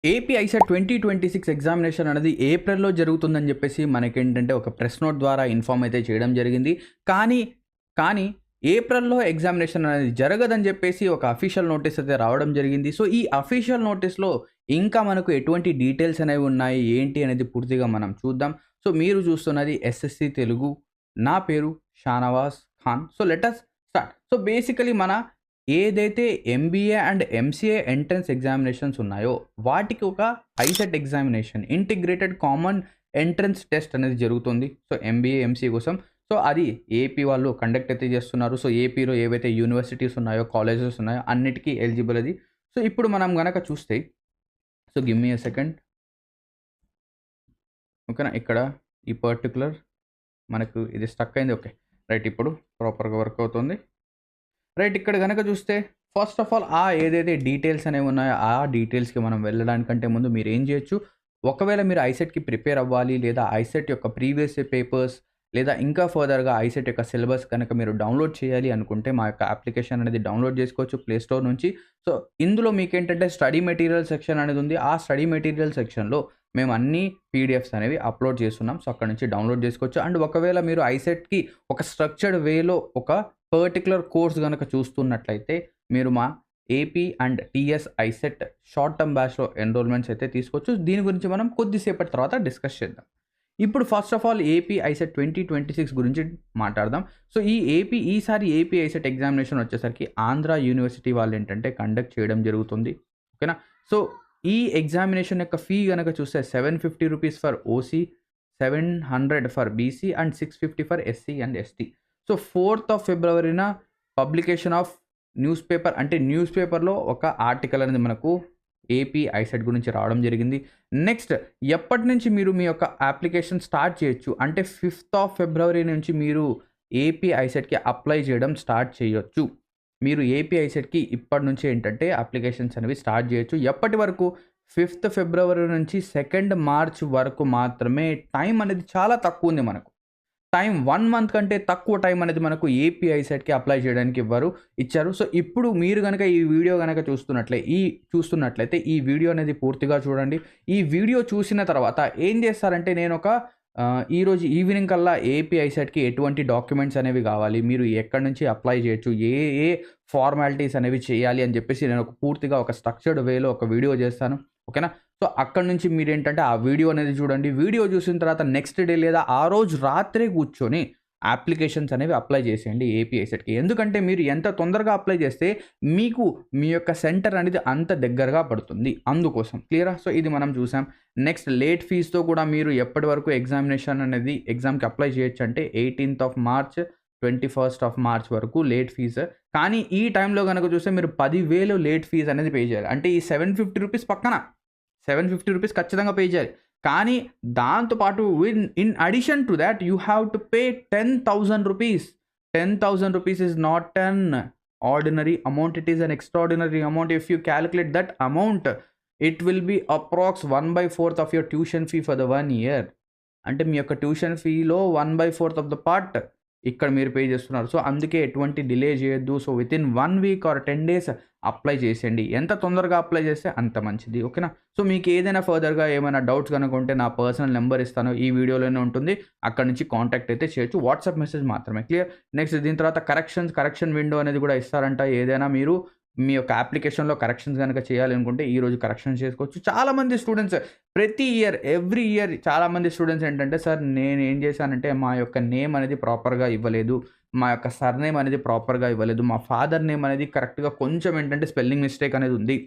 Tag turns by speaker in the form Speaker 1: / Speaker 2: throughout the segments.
Speaker 1: AP ICET 2026 examination అనేది ఏప్రిల్‌లో జరుగుతుందని జెప్పేసి మనకేంటంటే ఒక ప్రెస్ నోట్ ద్వారా ఇన్ఫార్మ్ అయితే చేయడం జరిగింది. కానీ, కానీ ఏప్రిల్‌లో ఎగ్జామినేషన్ అనేది జరగదని జెప్పేసి ఒక అఫీషియల్ నోటీస్ అయితే రావడం జరిగింది. సో, ఈ అఫీషియల్ నోటీస్‌లో ఇంకా మనకు ఎటువంటి డీటెయిల్స్ అనేవి ఉన్నాయి, ఏంటి అనేది పూర్తిగా మనం చూద్దాం. సో, మీరు చూస్తున్నది ఎస్ఎస్‌సి తెలుగు. నా పేరు Shahnawaz Khan. So, let us start. So, basically మన ఏదైతే MBA and MCA entrance examinations ఉన్నాయో, వాటికి ఒక ICET examination integrated common entrance test అనేది జరుగుతుంది. సో, ఎంబీఏ, ఎంసీఏ కోసం. సో, అది ఏపీ వాళ్ళు కండక్ట్ అయితే చేస్తున్నారు. సో, ఏపీలో ఏవైతే యూనివర్సిటీస్ ఉన్నాయో, కాలేజెస్ ఉన్నాయో అన్నిటికీ ఎలిజిబుల్ అది. సో, ఇప్పుడు మనం గనక చూస్తే so, give me a second. ఓకేనా? ఇక్కడ ఈ పర్టిక్యులర్ మనకు ఇది స్టక్ అయింది. ఓకే. రైట్. ఇప్పుడు ప్రాపర్‌గా వర్క్ అవుతుంది. రైట్. ఇక్కడ గనక చూస్తే ఫస్ట్ ఆఫ్ ఆల్ ఏదైతే డీటెయిల్స్ అనేవి ఉన్నాయో, ఆ డీటెయిల్స్‌కి మనం వెళ్ళడానికంటే ముందు మీరేం జేయొచ్చు, ఒకవేళ మీరు ఐసెట్‌కి ప్రిపేర్ అవ్వాలి, లేదా ఐసెట్ యొక్క ప్రీవియస్ పేపర్స్, లేదా ఇంకా ఫర్దర్‌గా ఐసెట్ యొక్క సిలబస్ కనుక మీరు డౌన్‌లోడ్ చేయాలి అనుకుంటే, మా యొక్క అప్లికేషన్ అనేది డౌన్‌లోడ్ చేసుకోవచ్చు ప్లే స్టోర్ నుంచి. సో, ఇందులో మీకేంటంటే స్టడీ మెటీరియల్ సెక్షన్ అనేది ఉంది. ఆ స్టడీ మెటీరియల్ సెక్షన్‌లో మేము అన్ని పీడిఎఫ్స్ అనేవి అప్‌లోడ్ చేస్తున్నాం. సో, అక్కడి నుంచి డౌన్‌లోడ్ చేసుకోవచ్చు. అండ్ ఒకవేళ మీరు ఐసెట్‌కి ఒక స్ట్రక్చర్డ్ వేలో ఒక పర్టిక్యులర్ కోర్స్ గనక చూస్తున్నట్లయితే, మీరు మా AP and TS ICET short term బ్యాచ్‌లో ఎన్రోల్‌మెంట్స్ అయితే తీసుకోవచ్చు. దీని గురించి మనం కొద్దిసేపటి తర్వాత డిస్కస్ చేద్దాం. ఇప్పుడు first of all AP ICET 2026 గురించి మాట్లాడదాం. సో, ఈసారి ఏపీ ఐసెట్ ఎగ్జామినేషన్ వచ్చేసరికి ఆంధ్ర యూనివర్సిటీ వాళ్ళేంటంటే కండక్ట్ చేయడం జరుగుతుంది. ఓకేనా? సో, ఈ ఎగ్జామినేషన్ యొక్క ఫీ గనక చూస్తే ₹750 for OC, 700 for BC and 650 for SC and ST. So, 4th of ఫిబ్రవరిన పబ్లికేషన్ ఆఫ్ న్యూస్ పేపర్, అంటే న్యూస్ పేపర్‌లో ఒక ఆర్టికల్ అనేది మనకు ఏపీ ఐసెట్ గురించి రావడం జరిగింది. నెక్స్ట్ ఎప్పటి నుంచి మీరు మీ యొక్క అప్లికేషన్ స్టార్ట్ చేయొచ్చు అంటే 5th ఆఫ్ ఫిబ్రవరి నుంచి మీరు ఏపీ ఐసెట్‌కి అప్లై చేయడం స్టార్ట్ చేయొచ్చు. మీరు ఏపీ ఐసెట్‌కి ఇప్పటి నుంచే ఏంటంటే అప్లికేషన్స్ అనేవి స్టార్ట్ చేయొచ్చు. ఎప్పటి వరకు? 5th ఫిబ్రవరి నుంచి 2nd మార్చ్ వరకు మాత్రమే. టైం అనేది చాలా తక్కువ ఉంది మనకు. 1 మంత్ కంటే తక్కువ టైం అనేది మనకు ఏపీ ఐసెట్‌కి అప్లై చేయడానికి ఇచ్చారు. సో, ఇప్పుడు మీరు గనక ఈ వీడియో గనక చూస్తున్నట్లయితే ఈ వీడియో అనేది పూర్తిగా చూడండి. ఈ వీడియో చూసిన తర్వాత ఏం చేస్తారంటే ఈరోజు ఈవినింగ్ కల్లా ఏపీ ఐసెట్‌కి ఎటువంటి డాక్యుమెంట్స్ అనేవి కావాలి, మీరు ఎక్కడి నుంచి అప్లై చేయొచ్చు, ఏ ఏ ఫార్మాలిటీస్ అనేవి చేయాలి అని చెప్పేసి నేను పూర్తిగా ఒక స్ట్రక్చర్డ్ వేలో ఒక వీడియో చేస్తాను. ఓకేనా? సో, అక్కడి నుంచి మీరేంటంటే ఆ వీడియో అనేది చూడండి. వీడియో చూసిన తర్వాత నెక్స్ట్ డే లేదా ఆ రోజు రాత్రే కూర్చొని అప్లికేషన్స్ అనేవి అప్లై చేసేయండి ఏపీ ఐసెట్‌కి. ఎందుకంటే మీరు ఎంత తొందరగా అప్లై చేస్తే మీకు మీ యొక్క సెంటర్ అనేది అంత దగ్గరగా పడుతుంది. అందుకోసం. క్లియరా? సో, ఇది మనం చూసాం. నెక్స్ట్ లేట్ ఫీస్‌తో కూడా మీరు ఎప్పటి వరకు ఎగ్జామ్‌కి అప్లై చేయొచ్చు అంటే 18th of March, 21st of March వరకు లేట్ ఫీస్. కానీ ఈ టైంలో గనక చూస్తే మీరు 10,000 లేట్ ఫీస్ అనేది పే చేయాలి. అంటే ఈ ₹750 పక్కన ₹750 ఖచ్చితంగా పే చేయాలి. కానీ దాంతో పాటు in addition to thought you have to pay ₹10,000. ₹10,000 is not an ordinary amount. It is an extraordinary amount. If you calculate that amount, it will be approx 1/4 of your tuition fee for the 1 year. అంటే మీ యొక్క tuition ఫీలో 1/4 of the part ఇక్కడ మీరు pay చేస్తున్నారు. So, అందుకే ఎటువంటి delay చేయొద్దు. So, within 1 week or 10 days apply చేసేయండి. ఎంత తొందరగా అప్లై చేస్తే అంత మంచిది. ఓకేనా? సో, మీకు ఏదైనా ఫర్దర్‌గా ఏమైనా డౌట్స్ గనుక ఉంటే నా పర్సనల్ నంబర్ ఇస్తాను. ఈ వీడియోలోనే ఉంటుంది. అక్కడి నుంచి కాంటాక్ట్ అయితే చేయొచ్చు. వాట్సాప్ మెసేజ్ మాత్రమే. క్లియర్? నెక్స్ట్ దీని తర్వాత కరెక్షన్ విండో అనేది కూడా ఇస్తారంట. ఏదైనా మీరు మీ యొక్క అప్లికేషన్‌లో కరెక్షన్స్ గనక చేయాలనుకుంటే ఈరోజు కరెక్షన్స్ చేసుకోవచ్చు. చాలామంది స్టూడెంట్స్ ప్రతి ఇయర్, ఎవ్రీ ఇయర్ చాలామంది స్టూడెంట్స్ ఏంటంటే, సార్ నేనేం చేశానంటే మా యొక్క నేమ్ అనేది ప్రాపర్‌గా ఇవ్వలేదు. మా యొక్క సర్‌నేమ్ అనేది ప్రాపర్‌గా ఇవ్వలేదు. మా ఫాదర్ నేమ్ అనేది కరెక్ట్‌గా కొంచెం ఏంటంటే స్పెల్లింగ్ మిస్టేక్ అనేది ఉంది.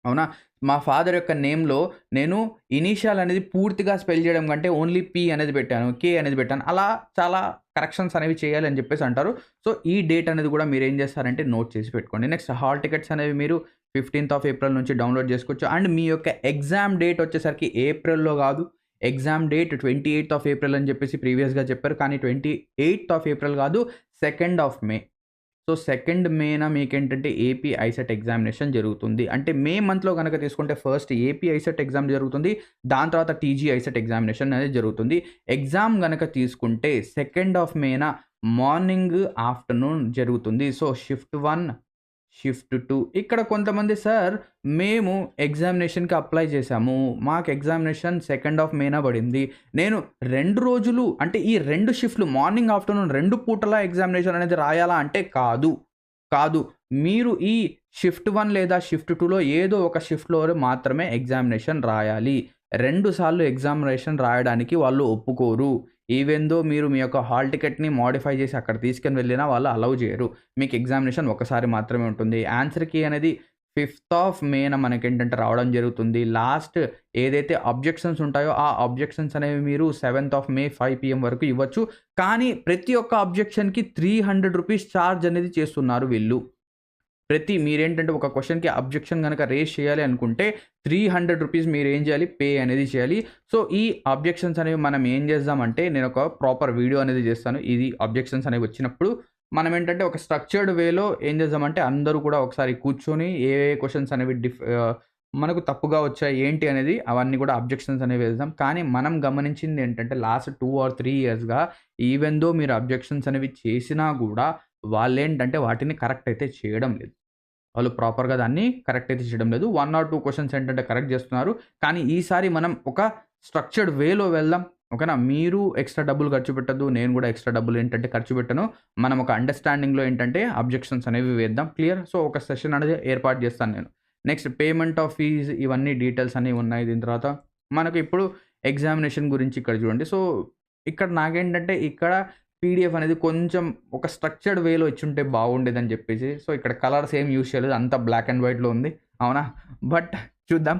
Speaker 1: అవునా? మా ఫాదర్ యొక్క నేమ్‌లో నేను ఇనీషియల్ అనేది పూర్తిగా స్పెల్ చేయడం కంటే ఓన్లీ పీ అనేది పెట్టాను. కే అనేది పెట్టాను. అలా చాలా కరెక్షన్స్ అనేవి చేయాలి అని చెప్పేసి అంటారు. సో, ఈ డేట్ అనేది కూడా మీరేం చేస్తారంటే నోట్ చేసి పెట్టుకోండి. నెక్స్ట్ హాల్ టికెట్స్ అనేవి మీరు 15th ఆఫ్ ఏప్రిల్ నుంచి డౌన్‌లోడ్ చేసుకోవచ్చు. అండ్ మీ యొక్క ఎగ్జామ్ డేట్ వచ్చేసరికి ఏప్రిల్‌లో కాదు. Exam date 28th of April అని చెప్పేసి ప్రీవియస్‌గా చెప్పారు. కానీ 28th ఆఫ్ ఏప్రిల్ కాదు, 2nd of May. So, 2nd మేన మీకేంటంటే ఏపీ ఐసెట్ ఎగ్జామినేషన్ జరుగుతుంది. అంటే మే మంత్‌లో గనక తీసుకుంటే ఫస్ట్ ఏపీ ఐసెట్ ఎగ్జామ్ జరుగుతుంది. దాని తర్వాత టీజీ ఐసెట్ ఎగ్జామినేషన్ అనేది జరుగుతుంది. ఎగ్జామ్ గనక తీసుకుంటే 2nd of Mena morning, afternoon జరుగుతుంది. సో, షిఫ్ట్ 1, షిఫ్ట్ 2 ఇక్కడ కొంతమంది సార్ మేము ఎగ్జామినేషన్‌కి అప్లై చేశాము. మాకు ఎగ్జామినేషన్ 2 ఆఫ్ మేన పడింది. నేను 2 రోజులు అంటే ఈ 2 షిఫ్ట్‌లు మార్నింగ్, ఆఫ్టర్‌నూన్ 2 పూటల ఎగ్జామినేషన్ అనేది రాయాలా అంటే కాదు. కాదు. మీరు ఈ షిఫ్ట్ 1 లేదా షిఫ్ట్ 2లో ఏదో ఒక షిఫ్ట్‌లో మాత్రమే ఎగ్జామినేషన్ రాయాలి. 2 సార్లు ఎగ్జామినేషన్ రాయడానికి వాళ్ళు ఒప్పుకోరు. ఈవెన్ దో మీరు మీ యొక్క హాల్ టికెట్‌ని మోడిఫై చేసి అక్కడ తీసుకొని వెళ్ళినా వాళ్ళు అలౌ చేయరు. మీకు ఎగ్జామినేషన్ ఒకసారి మాత్రమే ఉంటుంది. ఆన్సర్ కీ అనేది 5th ఆఫ్ మేన మనకేంటంటే రావడం జరుగుతుంది. లాస్ట్ ఏదైతే అబ్జెక్షన్స్ ఉంటాయో ఆ అబ్జెక్షన్స్ అనేవి మీరు 7th ఆఫ్ మే 5 PM వరకు ఇవ్వచ్చు. కానీ ప్రతి ఒక్క అబ్జెక్షన్‌కి ₹300 చార్జ్ అనేది చేస్తున్నారు వీళ్ళు. మీరేంటంటే ఒక క్వెషన్‌కి అబ్జెక్షన్ గనక రైజ్ చేయాలి అనుకుంటే ₹300 మీరేం చేయాలి? పే అనేది చేయాలి. సో, ఈ అబ్జెక్షన్స్ అనేవి మనం ఏం చేద్దామంటే నేనొక ప్రాపర్ వీడియో అనేది చేస్తాను. ఇది అబ్జెక్షన్స్ అనేవి వచ్చినప్పుడు మనం ఏంటంటే ఒక స్ట్రక్చర్డ్ వేలో ఏం చేద్దామంటే అందరూ కూడా ఒకసారి కూర్చొని ఏ క్వెషన్స్ అనేవి మనకు తప్పుగా వచ్చాయి ఏంటి అనేది అవన్నీ కూడా అబ్జెక్షన్స్ అనేవి వేద్దాం. కానీ మనం గమనించింది ఏంటంటే లాస్ట్ 2 ఆర్ 3 ఇయర్స్‌గా ఈవెన్ దో మీరు అబ్జెక్షన్స్ అనేవి చేసినా గూడా వాళ్ళేంటంటే వాటిని కరెక్ట్ అయితే చేయడం లేదు. వాళ్ళు ప్రాపర్‌గా దాన్ని కరెక్ట్ అయితే చేయడం లేదు. 1 ఆర్ 2 క్వెషన్స్ ఏంటంటే కరెక్ట్ చేస్తున్నారు. కానీ ఈసారి మనం ఒక స్ట్రక్చర్డ్ వేలో వెళ్దాం. ఓకేనా? మీరు ఎక్స్‌ట్రా డబ్బులు ఖర్చు పెట్టొద్దు. నేను కూడా ఎక్స్‌ట్రా డబ్బులు ఏంటంటే ఖర్చు పెట్టను. మనం ఒక అండర్‌స్టాండింగ్‌లో ఏంటంటే అబ్జెక్షన్స్ అనేవి వేద్దాం. క్లియర్? సో, ఒక సెషన్ అనేది ఏర్పాటు చేస్తాను నేను. నెక్స్ట్ పేమెంట్ ఆఫ్ ఫీజ్ ఇవన్నీ డీటెయిల్స్ అనేవి ఉన్నాయి. దీని తర్వాత మనకు ఇప్పుడు ఎగ్జామినేషన్ గురించి ఇక్కడ చూడండి. సో, ఇక్కడ నాకేంటంటే ఇక్కడ పీడీఎఫ్ అనేది కొంచెం ఒక స్ట్రక్చర్డ్ వేలో ఇచ్చుంటే బాగుండేదని చెప్పేసి. సో, ఇక్కడ కలర్స్ ఏం యూజ్ చేయలేదు. అంతా బ్లాక్ అండ్ వైట్‌లో ఉంది. అవునా? బట్ చూద్దాం.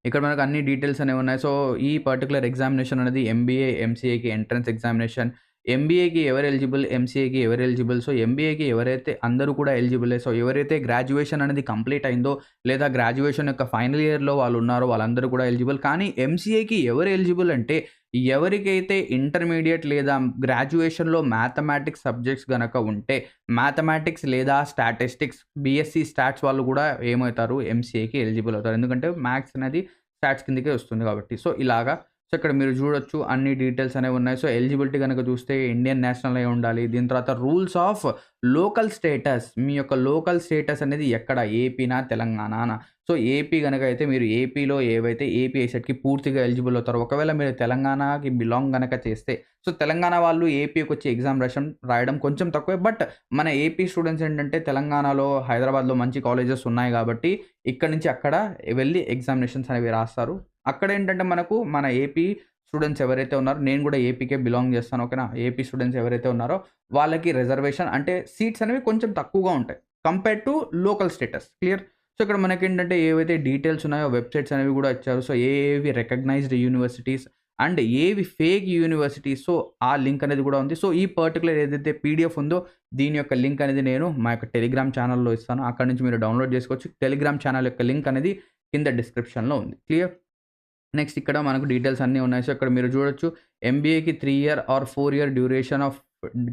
Speaker 1: ఇక్కడ మనకు అన్ని డీటెయిల్స్ అనేవి ఉన్నాయి. సో, ఈ పర్టిక్యులర్ ఎగ్జామినేషన్ అనేది ఎంబీఏ, ఎంసీఏకి ఎంట్రన్స్ ఎగ్జామినేషన్. ఎంబీఏకి ఎవరు ఎలిజిబుల్? ఎంసీఏకి ఎవరు ఎలిజిబుల్? సో, ఎంబీఏకి ఎవరైతే అందరూ కూడా ఎలిజిబులే. సో, ఎవరైతే గ్రాడ్యుయేషన్ అనేది కంప్లీట్ అయిందో లేదా గ్రాడ్యుయేషన్ యొక్క ఫైనల్ ఇయర్‌లో వాళ్ళు ఉన్నారో వాళ్ళందరూ కూడా ఎలిజిబుల్. కానీ ఎంసీఏకి ఎవరు ఎలిజిబుల్ అంటే ఎవరికైతే ఇంటర్మీడియేట్ లేదా గ్రాడ్యుయేషన్‌లో మ్యాథమెటిక్స్ సబ్జెక్ట్స్ గనక ఉంటే మ్యాథమెటిక్స్ లేదా స్టాటిస్టిక్స్ బీఎస్సీ స్టాట్స్ వాళ్ళు కూడా ఏమవుతారు? ఎంసీఏకి ఎలిజిబుల్ అవుతారు. ఎందుకంటే మ్యాథ్స్ అనేది స్టాట్స్ కిందకే వస్తుంది కాబట్టి. సో, ఇలాగా సో, ఇక్కడ మీరు చూడొచ్చు అన్ని డీటెయిల్స్ అనేవి ఉన్నాయి. సో, ఎలిజిబిలిటీ గనక చూస్తే ఇండియన్ నేషనల్ అయి ఉండాలి. దీని తర్వాత రూల్స్ ఆఫ్ లోకల్ స్టేటస్. మీ యొక్క లోకల్ స్టేటస్ అనేది ఎక్కడ? ఏపీనా? తెలంగాణనా? సో, ఏపీ గనక అయితే మీరు ఏపీలో ఏవైతే ఏపీ ఐసెట్‌కి పూర్తిగా ఎలిజిబుల్ అవుతారో. ఒకవేళ మీరు తెలంగాణకి బిలాంగ్ గనక చేస్తే సో, తెలంగాణ వాళ్ళు ఏపీకొచ్చి ఎగ్జామ్ రాయడం కొంచెం తక్కువే. బట్ మన ఏపీ స్టూడెంట్స్ ఏంటంటే తెలంగాణలో, హైదరాబాద్‌లో మంచి కాలేజెస్ ఉన్నాయి కాబట్టి ఇక్కడి నుంచి అక్కడ వెళ్లి ఎగ్జామినేషన్స్ అనేవి రాస్తారు. అక్కడేంటంటే మనకు మన ఏపీ స్టూడెంట్స్ ఎవరైతే ఉన్నారో నేను కూడా ఏపీకే బిలాంగ్ చేస్తాను. ఓకేనా? ఏపీ స్టూడెంట్స్ ఎవరైతే ఉన్నారో వాళ్ళకి రిజర్వేషన్ అంటే సీట్స్ అనేవి కొంచెం తక్కువగా ఉంటాయి. Compared to local status. Clear? So, ఇక్కడ మనకేంటంటే ఏవైతే డీటెయిల్స్ ఉన్నాయో వెబ్‌సైట్స్ అనేవి కూడా ఇచ్చారు. సో, ఏవి రికగ్నైజ్డ్ యూనివర్సిటీస్ అండ్ ఏవి ఫేక్ యూనివర్సిటీస్. సో, ఆ లింక్ అనేది కూడా ఉంది. సో, ఈ పర్టిక్యులర్ ఏదైతే పీడీఎఫ్ ఉందో దీని యొక్క లింక్ అనేది నేను మా యొక్క టెలిగ్రామ్ ఛానెల్‌లో ఇస్తాను. అక్కడి నుంచి మీరు డౌన్‌లోడ్ చేసుకోవచ్చు. టెలిగ్రామ్ ఛానెల్ యొక్క లింక్ అనేది కింద డిస్క్రిప్షన్‌లో ఉంది. క్లియర్? నెక్స్ట్ ఇక్కడ మనకు డీటెయిల్స్ అన్నీ ఉన్నాయి. సో, ఇక్కడ మీరు చూడొచ్చు ఎంబీఏకి 3 year or 4 year duration of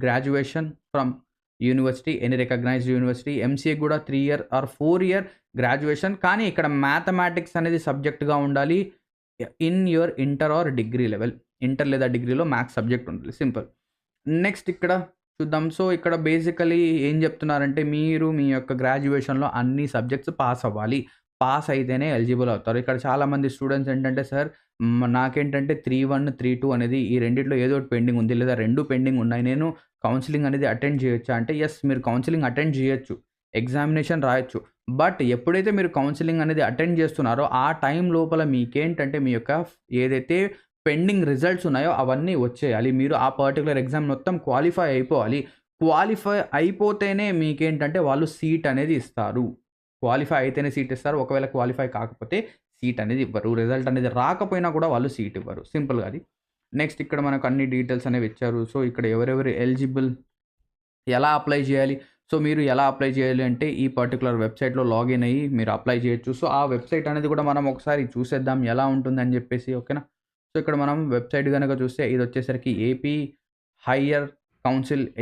Speaker 1: graduation from university any recognised university. ఎంసీఏకి కూడా 3 ఇయర్ ఆర్ 4 ఇయర్ గ్రాడ్యుయేషన్. కానీ ఇక్కడ మ్యాథమెటిక్స్ అనేది సబ్జెక్ట్‌గా ఉండాలి. In your inter or degree level. Inter లేదా డిగ్రీలో మ్యాథ్స్ సబ్జెక్ట్ ఉండాలి. సింపుల్. నెక్స్ట్ ఇక్కడ చూద్దాం. సో, ఇక్కడ బేసికల్లీ ఏం చెప్తున్నారంటే మీరు మీ యొక్క గ్రాడ్యుయేషన్‌లో అన్ని సబ్జెక్ట్స్ పాస్ అవ్వాలి. పాస్ అయితేనే ఎలిజిబుల్ అవుతారు. ఇక్కడ చాలామంది స్టూడెంట్స్ ఏంటంటే సార్ నాకేంటంటే 3:1, 3:2 అనేది ఈ రెండిట్లో ఏదో ఒకటి పెండింగ్ ఉంది. లేదా 2 పెండింగ్ ఉన్నాయి. నేను కౌన్సెలింగ్ అనేది అటెండ్ చేయొచ్చా? అంటే యెస్ మీరు కౌన్సెలింగ్ అటెండ్ చేయొచ్చు. ఎగ్జామినేషన్ రాయొచ్చు. బట్ ఎప్పుడైతే మీరు కౌన్సెలింగ్ అనేది అటెండ్ చేస్తున్నారో ఆ టైం లోపల మీకేంటంటే మీ యొక్క ఏదైతే పెండింగ్ రిజల్ట్స్ ఉన్నాయో అవన్నీ వచ్చేయాలి. మీరు ఆ పర్టిక్యులర్ ఎగ్జామ్ మొత్తం క్వాలిఫై అయిపోవాలి. క్వాలిఫై అయిపోతేనే మీకేంటంటే వాళ్ళు సీట్ అనేది ఇస్తారు. క్వాలిఫై అయితేనే సీట్ ఇస్తారు. ఒకవేళ క్వాలిఫై కాకపోతే సీట్ అనేది ఇవ్వరు. రిజల్ట్ అనేది రాకపోయినా కూడా వాళ్ళు సీట్ ఇవ్వరు. సింపుల్‌గా అది. నెక్స్ట్ ఇక్కడ మనకు అన్ని డీటెయిల్స్ అనేవి ఇచ్చారు. సో, ఇక్కడ ఎవరెవరు ఎలిజిబుల్, ఎలా అప్లై చేయాలి? సో, మీరు ఎలా అప్లై చేయాలి అంటే ఈ పర్టిక్యులర్ వెబ్‌సైట్‌లో లాగిన్ అయ్యి మీరు అప్లై చేయొచ్చు. సో, ఆ వెబ్‌సైట్ అనేది కూడా మనం ఒకసారి చూసేద్దాం ఎలా ఉంటుందని చెప్పేసి. ఓకేనా? సో, ఇక్కడ మనం వెబ్‌సైట్ గనక చూస్తే ఇది వచ్చేసరికి ఏపీ హైయర్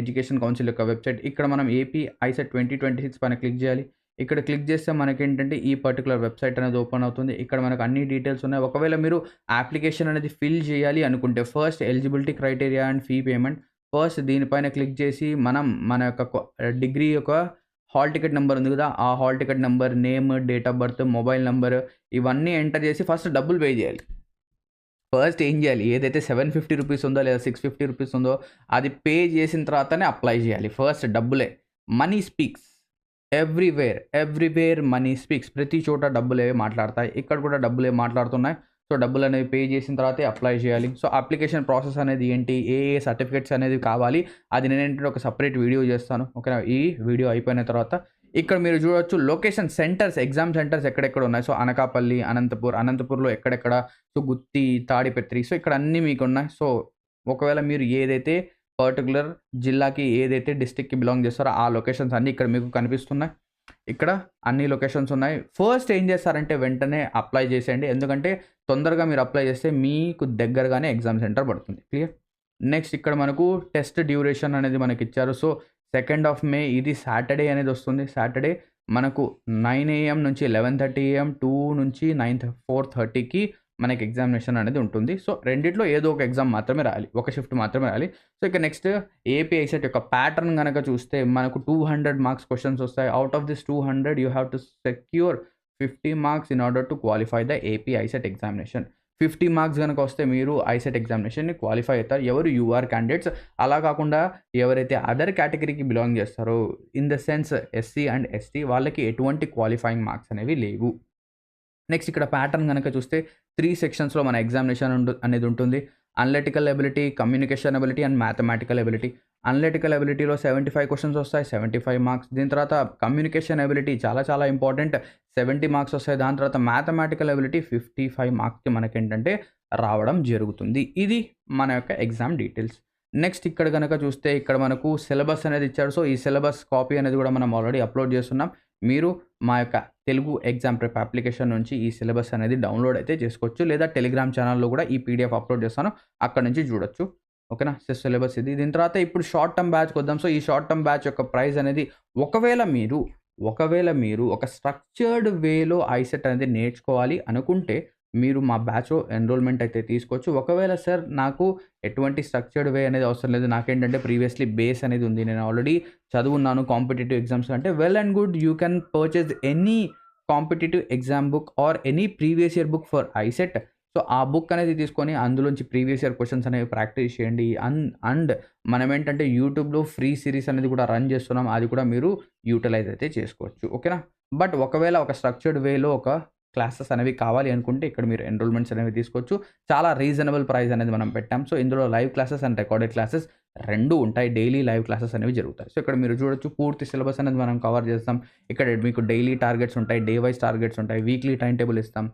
Speaker 1: ఎడ్యుకేషన్ కౌన్సిల్ యొక్క వెబ్‌సైట్. ఇక్కడ మనం ఏపీ ఐసెట్ 2026 పైన క్లిక్ చేయాలి. ఇక్కడ క్లిక్ చేస్తే మనకేంటంటే ఈ పర్టిక్యులర్ వెబ్‌సైట్ అనేది ఓపెన్ అవుతుంది. ఇక్కడ మనకు అన్ని డీటెయిల్స్ ఉన్నాయి. ఒకవేళ మీరు అప్లికేషన్ అనేది ఫిల్ చేయాలి అనుకుంటే first eligibility criteria and fee payment. First దీనిపైన క్లిక్ చేసి మనం మన యొక్క డిగ్రీ యొక్క హాల్ టికెట్ నెంబర్ ఉంది కదా, ఆ hall ticket number, name, date of birth, mobile number ఇవన్నీ ఎంటర్ చేసి ఫస్ట్ డబ్బులు పే చేయాలి. ఫస్ట్ ఏం చేయాలి, ఏదైతే 750 రూపీస్ ఉందో లేదా 650 రూపీస్ ఉందో అది పే చేసిన తర్వాతనే అప్లై చేయాలి. ఫస్ట్ డబ్బులే. Money speaks everywhere money speaks. ప్రతి చోట డబ్బులే మాట్లాడతాయి. ఇక్కడ కూడా డబ్బులే మాట్లాడుతున్నాయి. సో డబ్బులు అనేవి పే చేసిన తర్వాతే అప్లై చేయాలి. సో అప్లికేషన్ ప్రాసెస్ అనేది ఏంటి, ఏ సర్టిఫికేట్స్ అనేది కావాలి, అది నేనేంటంటే ఒక సపరేట్ వీడియో చేస్తాను. ఓకేనా. ఈ వీడియో అయిపోయిన తర్వాత ఇక్కడ మీరు చూడొచ్చు లొకేషన్ సెంటర్స్, ఎగ్జామ్ సెంటర్స్ ఎక్కడెక్కడ ఉన్నాయి. సో అనకాపల్లి, అనంతపూర్లో ఎక్కడెక్కడ, సో గుత్తి, తాడిపత్రి, సో ఇక్కడ అన్నీ మీకు ఉన్నాయి. సో ఒకవేళ మీరు ఏదైతే పర్టికులర్ జిల్లాకి ఏదైతే డిస్ట్రిక్ట్కి బిలాంగ్ చేస్తారో ఆ లొకేషన్స్ అన్నీ ఇక్కడ మీకు కనిపిస్తున్నాయి. ఇక్కడ అన్ని లొకేషన్స్ ఉన్నాయి. ఫస్ట్ ఏం చేస్తారంటే వెంటనే అప్లై చేసేయండి. ఎందుకంటే తొందరగా మీరు అప్లై చేస్తే మీకు దగ్గరగానే ఎగ్జామ్ సెంటర్ పడుతుంది. క్లియర్. నెక్స్ట్ ఇక్కడ మనకు టెస్ట్ డ్యూరేషన్ అనేది మనకి ఇచ్చారు. సో 2nd of May ఇది సాటర్డే అనేది వస్తుంది. సాటర్డే మనకు 9 AM నుంచి 11:30 AM, 2 నుంచి 4:30కి మనకి ఎగ్జామినేషన్ అనేది ఉంటుంది. సో రెండిట్లో ఏదో ఒక ఎగ్జామ్ మాత్రమే రాయాలి, ఒక షిఫ్ట్ మాత్రమే రాయాలి. సో ఇక నెక్స్ట్ ఏపీ ఐసెట్ యొక్క ప్యాటర్న్ కనుక చూస్తే మనకు 200 మార్క్స్ క్వశ్చన్స్ వస్తాయి. Out of this 200 you have to secure 50 marks in order to qualify the AP ICET examination. 50 marks కనుక వస్తే మీరు ఐసెట్ ఎగ్జామినేషన్ని క్వాలిఫై అవుతారు. ఎవరు యూఆర్ క్యాండిడేట్స్. అలా కాకుండా ఎవరైతే అదర్ కేటగిరీకి బిలాంగ్ చేస్తారో in the sense SC and ST వాళ్ళకి ఎటువంటి క్వాలిఫైయింగ్ మార్క్స్ అనేవి లేవు. నెక్స్ట్ ఇక్కడ ప్యాటర్న్ కనుక చూస్తే 3 సెక్షన్స్లో మన ఎగ్జామినేషన్ అనేది ఉంటుంది. Analytical ability, communication ability and mathematical ability. Analytical ఎబిలిటీలో 75 క్వశ్చన్స్ వస్తాయి, 75 మార్క్స్. దీని తర్వాత కమ్యూనికేషన్ ఎబిలిటీ చాలా ఇంపార్టెంట్, 70 మార్క్స్ వస్తాయి. దాని తర్వాత మ్యాథమెటికల్ ఎబిలిటీ 55 మార్క్స్కి మనకేంటంటే రావడం జరుగుతుంది. ఇది మన యొక్క ఎగ్జామ్ డీటెయిల్స్. నెక్స్ట్ ఇక్కడ కనుక చూస్తే ఇక్కడ మనకు సిలబస్ అనేది ఇచ్చాడు. సో ఈ సిలబస్ కాపీ అనేది కూడా మనం ఆల్రెడీ అప్లోడ్ చేస్తున్నాం. మీరు మా యొక్క తెలుగు ఎగ్జామ్ ప్రిప్ అప్లికేషన్ నుంచి ఈ సిలబస్ అనేది డౌన్లోడ్ అయితే చేసుకోవచ్చు, లేదా టెలిగ్రామ్ ఛానల్లో కూడా ఈ పీడిఎఫ్ అప్లోడ్ చేస్తాను, అక్కడ నుంచి చూడొచ్చు. ఓకేనా. సిలబస్ ఇది. దీని తర్వాత ఇప్పుడు షార్ట్ టర్మ్ బ్యాచ్కి వద్దాం. సో ఈ షార్ట్ టర్మ్ బ్యాచ్ యొక్క ప్రైస్ అనేది ఒకవేళ మీరు ఒక స్ట్రక్చర్డ్ వేలో ఐసెట్ అనేది నేర్చుకోవాలి అనుకుంటే మీరు మా బ్యాచ్లో ఎన్రోల్మెంట్ అయితే తీసుకోవచ్చు. ఒకవేళ సార్ నాకు ఎటువంటి స్ట్రక్చర్డ్ వే అనేది అవసరం లేదు, నాకేంటంటే ప్రీవియస్లీ బేస్ అనేది ఉంది, నేను ఆల్రెడీ చదువున్నాను కాంపిటేటివ్ ఎగ్జామ్స్ అంటే, well and good, you can purchase any competitive exam book or any previous year book for ICET. So ఆ బుక్ అనేది తీసుకొని అందులోంచి ప్రీవియస్ ఇయర్ క్వశ్చన్స్ అనేవి ప్రాక్టీస్ చేయండి. అండ్ మనం ఏంటంటే యూట్యూబ్లో ఫ్రీ సిరీస్ అనేది కూడా రన్ చేస్తున్నాం, అది కూడా మీరు యూటిలైజ్ అయితే చేసుకోవచ్చు. ఓకేనా. బట్ ఒకవేళ ఒక స్ట్రక్చర్డ్ వేలో ఒక క్లాసెస్ అనేవి కావాలి అనుకుంటే ఇక్కడ మీరు ఎన్రోల్మెంట్స్ అనేవి తీసుకోవచ్చు. చాలా రీజనబుల్ ప్రైస్ అనేది మనం పెట్టాం. సో ఇందులో live classes and recorded classes రెండు ఉంటాయి. డైలీ లైవ్ క్లాసెస్ అనేవి జరుగుతాయి. సో ఇక్కడ మీరు చూడొచ్చు పూర్తి సిలబస్ అనేది మనం కవర్ చేస్తాం. ఇక్కడ మీకు డైలీ టార్గెట్స్ ఉంటాయి, డే వైజ్ టార్గెట్స్ ఉంటాయి, వీక్లీ టైం టేబుల్ ఇస్తాం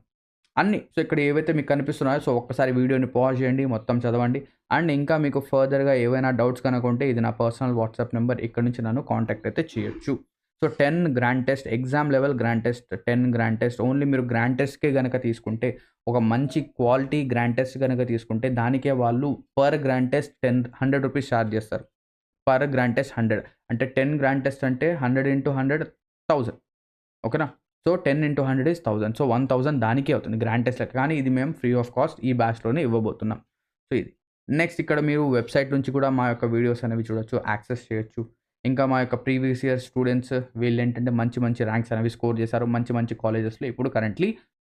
Speaker 1: అన్నీ. సో ఇక్కడ ఏవైతే మీకు కనిపిస్తున్నాయో సో ఒక్కసారి వీడియోని పాజ్ చేయండి, మొత్తం చదవండి. అండ్ ఇంకా మీకు ఫర్దర్గా ఏవైనా డౌట్స్ కనుక ఉంటే ఇది నా పర్సనల్ వాట్సాప్ నెంబర్, ఇక్కడ నుంచి నన్ను కాంటాక్ట్ అయితే చేయొచ్చు. So 10 grand test, exam level grand test, 10 grand test. Only మీరు గ్రాండ్ టెస్ట్కే కనుక తీసుకుంటే, ఒక మంచి క్వాలిటీ గ్రాండ్ టెస్ట్ కనుక తీసుకుంటే దానికే వాళ్ళు per grand test 100 rupees charge చేస్తారు. పర్ గ్రాండ్ టెస్ట్ 100 అంటే 10 గ్రాండ్ టెస్ట్ అంటే 100 × 100 1000. ఓకేనా. So 10 × 100 is 1000. సో 1000 దానికే అవుతుంది గ్రాండ్ టెస్ట్ లెక్క. కానీ ఇది మేము ఫ్రీ ఆఫ్ కాస్ట్ ఈ బ్యాచ్లోనే ఇవ్వబోతున్నాం. సో ఇది. నెక్స్ట్ ఇక్కడ మీరు వెబ్సైట్ నుంచి కూడా మా యొక్క వీడియోస్ అనేవి చూడొచ్చు, యాక్సెస్ చేయొచ్చు. ఇంకా మా యొక్క ప్రీవియస్ ఇయర్ స్టూడెంట్స్ వీళ్ళు ఏంటంటే మంచి ర్యాంక్స్ అనేవి స్కోర్ చేశారు, మంచి కాలేజెస్లో ఇప్పుడు కరెంట్లీ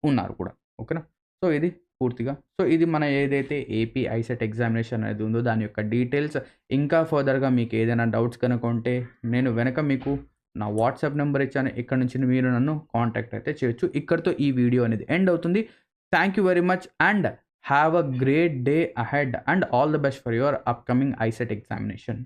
Speaker 1: ఉన్నారు కూడా. ఓకేనా. సో ఇది పూర్తిగా. సో ఇది మన ఏదైతే ఏపీ ఐసెట్ ఎగ్జామినేషన్ అనేది ఉందో దాని యొక్క డీటెయిల్స్. ఇంకా ఫర్దర్గా మీకు ఏదైనా డౌట్స్ కనుక ఉంటే నేను వెనక మీకు నా వాట్సాప్ నెంబర్ ఇచ్చాను, ఇక్కడ నుంచి మీరు నన్ను కాంటాక్ట్ అయితే చేయొచ్చు. ఇక్కడితో ఈ వీడియో అనేది ఎండ్ అవుతుంది. Thank you very much and have a great day ahead and all the best for your upcoming ICET examination.